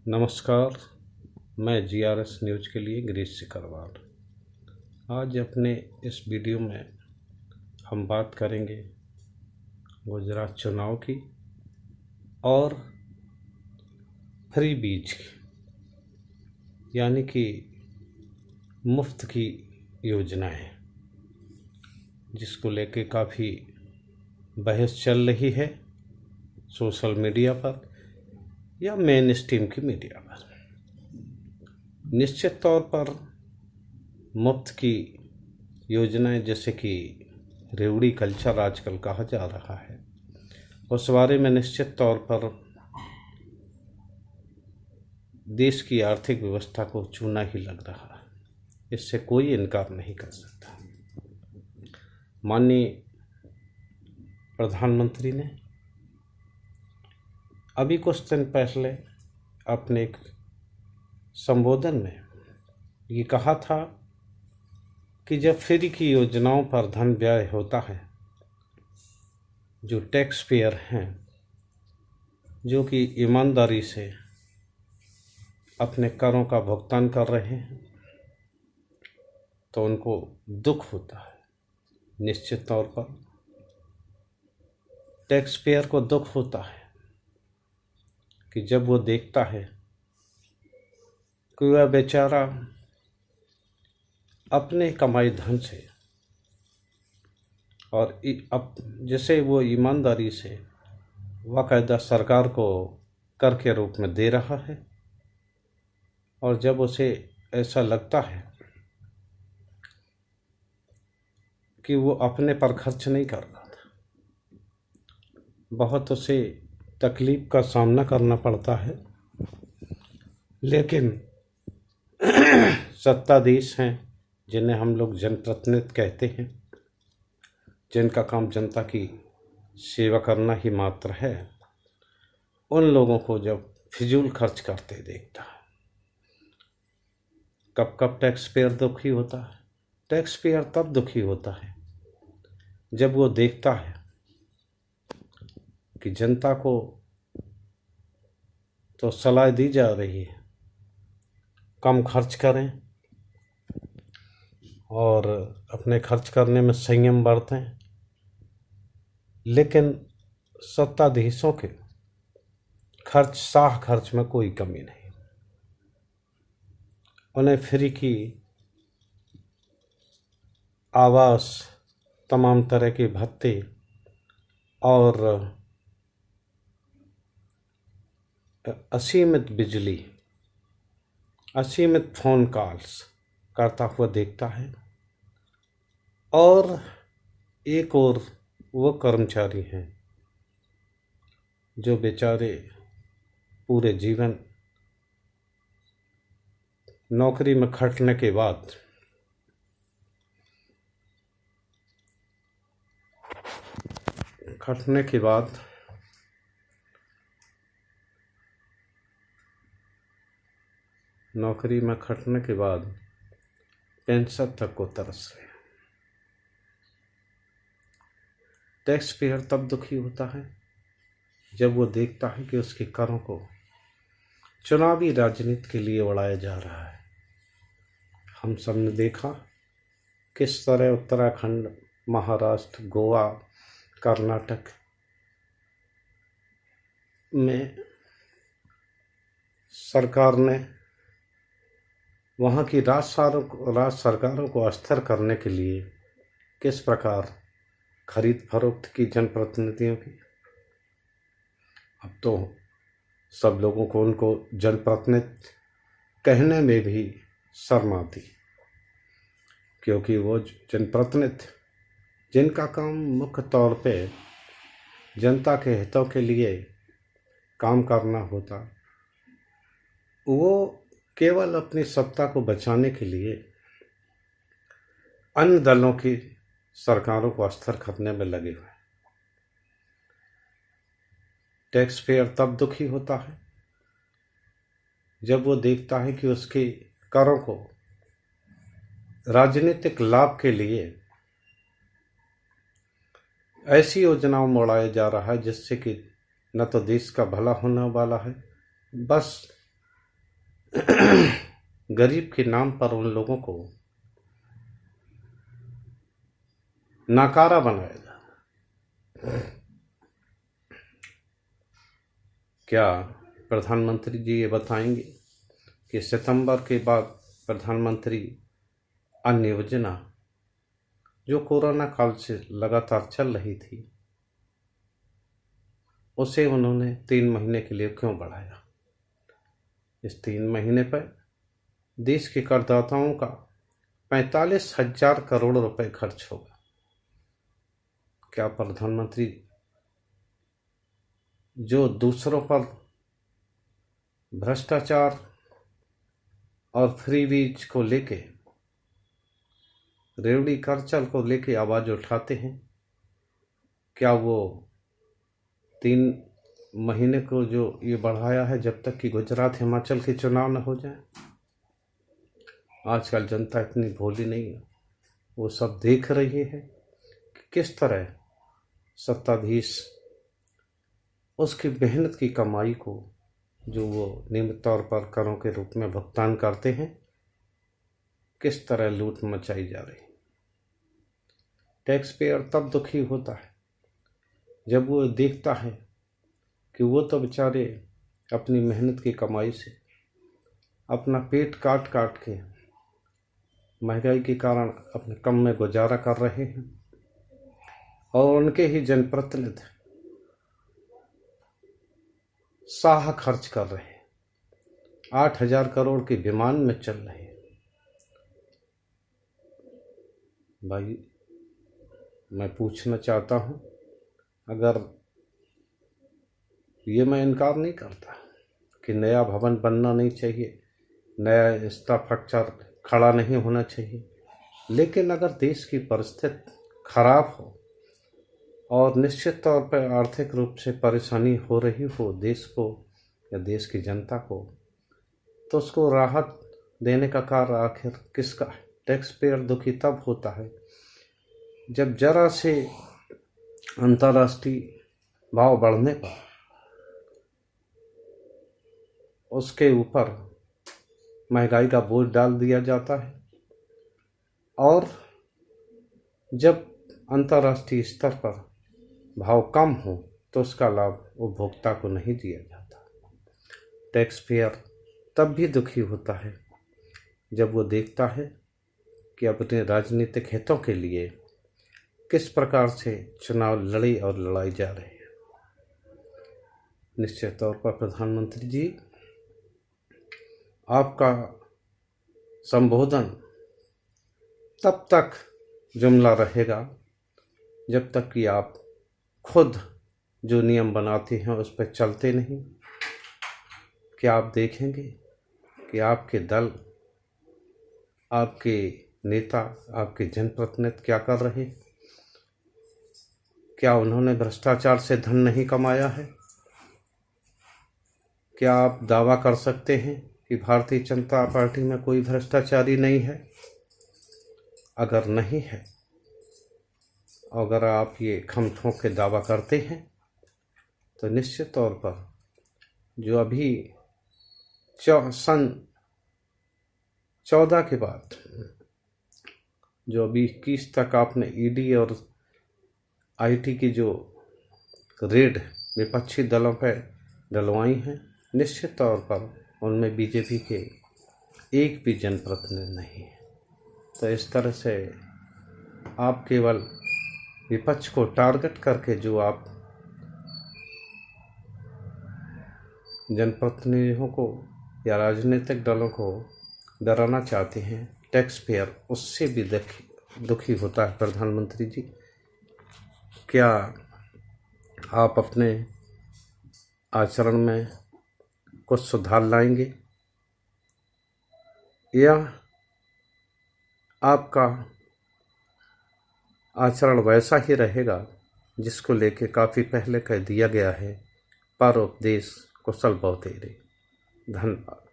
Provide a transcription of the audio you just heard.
नमस्कार। मैं GRS news के लिए गिरीश सिकरवार। आज अपने इस वीडियो में हम बात करेंगे गुजरात चुनाव की और फ्री बीज की, यानी कि मुफ्त की योजनाएं, जिसको लेके काफ़ी बहस चल रही है सोशल मीडिया पर या मेन स्ट्रीम की मीडिया पर। निश्चित तौर पर मुफ्त की योजनाएं, जैसे कि रेवड़ी कल्चर आजकल कहा जा रहा है, उस बारे में निश्चित तौर पर देश की आर्थिक व्यवस्था को चूना ही लग रहा है। इससे कोई इनकार नहीं कर सकता। माननीय प्रधानमंत्री ने अभी कुछ दिन पहले अपने एक संबोधन में ये कहा था कि जब फ्री की योजनाओं पर धन व्यय होता है, जो टैक्स पेयर हैं, जो कि ईमानदारी से अपने करों का भुगतान कर रहे हैं, तो उनको दुख होता है। निश्चित तौर पर टैक्स पेयर को दुख होता है कि जब वो देखता है कि वह बेचारा अपने कमाई धन से और अब जैसे वो ईमानदारी से बाकायदा सरकार को कर के रूप में दे रहा है, और जब उसे ऐसा लगता है कि वो अपने पर खर्च नहीं कर रहा था, बहुत उसे तकलीफ का सामना करना पड़ता है। लेकिन सत्ताधीश हैं, जिन्हें हम लोग जनप्रतिनिधि कहते हैं, जिनका काम जनता की सेवा करना ही मात्र है, उन लोगों को जब फिजूल खर्च करते देखता है, कब कब टैक्स पेयर दुखी होता है। टैक्स पेयर तब दुखी होता है जब वो देखता है कि जनता को तो सलाह दी जा रही है कम खर्च करें और अपने खर्च करने में संयम बरतें, लेकिन सत्ताधीशों के खर्च में कोई कमी नहीं। उन्हें फ्री की आवास, तमाम तरह के भत्ते और असीमित बिजली, असीमित फ़ोन कॉल्स करता हुआ देखता है। और एक और वो कर्मचारी हैं जो बेचारे पूरे जीवन नौकरी में खटने के बाद पेंशन तक को तरस रहे हैं। टैक्स पेयर तब दुखी होता है जब वो देखता है कि उसके करों को चुनावी राजनीति के लिए उड़ाया जा रहा है। हम सब ने देखा किस तरह उत्तराखंड, महाराष्ट्र, गोवा, कर्नाटक में सरकार ने वहाँ की राज्य सरकारों को अस्थिर करने के लिए किस प्रकार खरीद फरोख्त की जनप्रतिनिधियों की। अब तो सब लोगों को उनको जनप्रतिनिधि कहने में भी शर्म आती, क्योंकि वो जनप्रतिनिधि जिनका काम मुख्य तौर पे जनता के हितों के लिए काम करना होता, वो केवल अपनी सत्ता को बचाने के लिए अन्य दलों की सरकारों को अस्थिर करने में लगे हुए। टैक्स पेयर तब दुखी होता है जब वो देखता है कि उसके करों को राजनीतिक लाभ के लिए ऐसी योजनाओं में उड़ाया जा रहा है जिससे कि न तो देश का भला होने वाला है, बस गरीब के नाम पर उन लोगों को नाकारा बनाएगा। क्या प्रधानमंत्री जी ये बताएंगे कि सितंबर के बाद प्रधानमंत्री अन्य योजना जो कोरोना काल से लगातार चल रही थी उसे उन्होंने 3 महीने के लिए क्यों बढ़ाया? इस 3 महीने पर देश के करदाताओं का 45,000 करोड़ रुपए खर्च होगा। क्या प्रधानमंत्री जो दूसरों पर भ्रष्टाचार और फ्रीबीज को लेके, रेवड़ी करचल को लेके आवाज उठाते हैं, क्या वो 3 महीने को जो ये बढ़ाया है जब तक कि गुजरात हिमाचल के चुनाव न हो जाए? आजकल जनता इतनी भोली नहीं है, वो सब देख रही है कि किस तरह सत्ताधीश उसकी मेहनत की कमाई को जो वो नियमित तौर पर करों के रूप में भुगतान करते हैं, किस तरह लूट मचाई जा रही। टैक्स पेयर तब दुखी होता है जब वो देखता है कि वो तो बेचारे अपनी मेहनत की कमाई से अपना पेट काट काट के महंगाई के कारण अपने कम में गुजारा कर रहे हैं और उनके ही जनप्रतिनिधि साह खर्च कर रहे हैं, 8,000 करोड़ के विमान में चल रहे हैं। भाई मैं पूछना चाहता हूँ, अगर ये मैं इनकार नहीं करता कि नया भवन बनना नहीं चाहिए, नया इंफ्रास्ट्रक्चर खड़ा नहीं होना चाहिए, लेकिन अगर देश की परिस्थिति खराब हो और निश्चित तौर पर आर्थिक रूप से परेशानी हो रही हो देश को या देश की जनता को, तो उसको राहत देने का कार्य आखिर किसका है? टैक्स पेयर दुखी तब होता है जब जरा से अंतर्राष्ट्रीय भाव बढ़ने पर उसके ऊपर महंगाई का बोझ डाल दिया जाता है और जब अंतर्राष्ट्रीय स्तर पर भाव कम हो तो उसका लाभ उपभोक्ता को नहीं दिया जाता। टैक्स पेयर तब भी दुखी होता है जब वो देखता है कि अपने राजनीतिक हितों के लिए किस प्रकार से चुनाव लड़े और लड़ाई जा रहे हैं। निश्चित तौर पर प्रधानमंत्री जी, आपका संबोधन तब तक जुमला रहेगा जब तक कि आप खुद जो नियम बनाते हैं उस पर चलते नहीं। क्या आप देखेंगे कि आपके दल, आपके नेता, आपके जनप्रतिनिधि क्या कर रहे? क्या उन्होंने भ्रष्टाचार से धन नहीं कमाया है? क्या आप दावा कर सकते हैं कि भारतीय जनता पार्टी में कोई भ्रष्टाचारी नहीं है? अगर नहीं है, अगर आप ये खम ठोक के दावा करते हैं तो निश्चित तौर पर जो अभी सन 14 के बाद जो अभी 21 तक आपने ईडी और आईटी की जो रेड विपक्षी दलों पर डलवाई हैं, निश्चित तौर पर उनमें बीजेपी के एक भी जनप्रतिनिधि नहीं है। तो इस तरह से आप केवल विपक्ष को टारगेट करके जो आप जनप्रतिनिधियों को या राजनीतिक दलों को डराना चाहते हैं, टैक्स पेयर उससे भी दुखी होता है। प्रधानमंत्री जी, क्या आप अपने आचरण में कुछ सुधार लाएंगे या आपका आचरण वैसा ही रहेगा जिसको लेके काफ़ी पहले कह दिया गया है, पर उपदेश कुशल बहुतेरे। धन्यवाद।